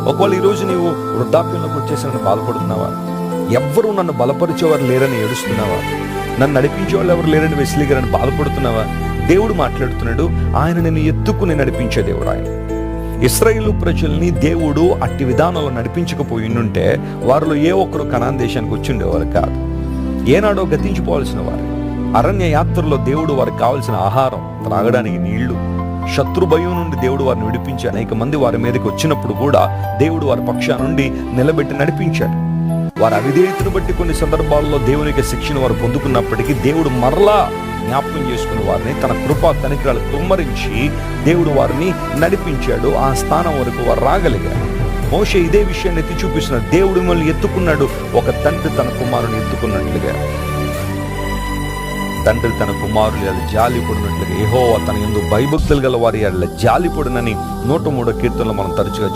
ఒకవేళ ఈరోజు నీవు వృద్ధాప్యంలోకి వచ్చేసి నన్ను బాధపడుతున్నావా? ఎవ్వరూ నన్ను బలపరిచేవారు లేరని ఏడుస్తున్నావా? నన్ను నడిపించేవాళ్ళు ఎవరు లేరని వెసిలిగారని బాధపడుతున్నావా? దేవుడు మాట్లాడుతున్నాడు, ఆయన నిన్ను ఎత్తుకుని నడిపించే దేవుడు. ఆయన ఇశ్రాయేలు ప్రజల్ని దేవుడు అట్టి విధానంలో నడిపించకపోయిండుంటే వారిలో ఏ ఒక్కరు కనాన్ దేశానికి వచ్చి ఉండేవారు కాదు. ఏనాడో గతించిపోవాల్సిన వారు. అరణ్య యాత్రలో దేవుడు వారికి కావలసిన ఆహారం, త్రాగడానికి నీళ్లు, శత్రు భయం నుండి దేవుడు వారిని విడిపించి అనేక మంది వారి మీదకి వచ్చినప్పుడు కూడా దేవుడు వారి పక్షా నుండి నిలబెట్టి నడిపించాడు. వారి అవిధేయతను బట్టి కొన్ని సందర్భాల్లో దేవునికి శిక్షణ వారు పొందుకున్నప్పటికీ దేవుడు మరలా జ్ఞాపకం చేసుకుని వారిని తన కృపా కనికరాలు కుమ్మరించి దేవుడు వారిని నడిపించాడు. ఆ స్థానం వరకు వారు రాగలిగారు. మోషే ఇదే విషయాన్ని ఎత్తి చూపిస్తున్నాడు. దేవుడు మిమ్మల్ని ఎత్తుకున్నాడు, ఒక తండ్రి తన కుమారుని ఎత్తుకున్నట్లుగా. తండ్రి తన కుమారులు అలా జాలిపడినట్లుగా యెహోవా తన యందు భయభక్తులు గల వారి అలా జాలిపడునని 103వ కీర్తనలో మనం తరచుగా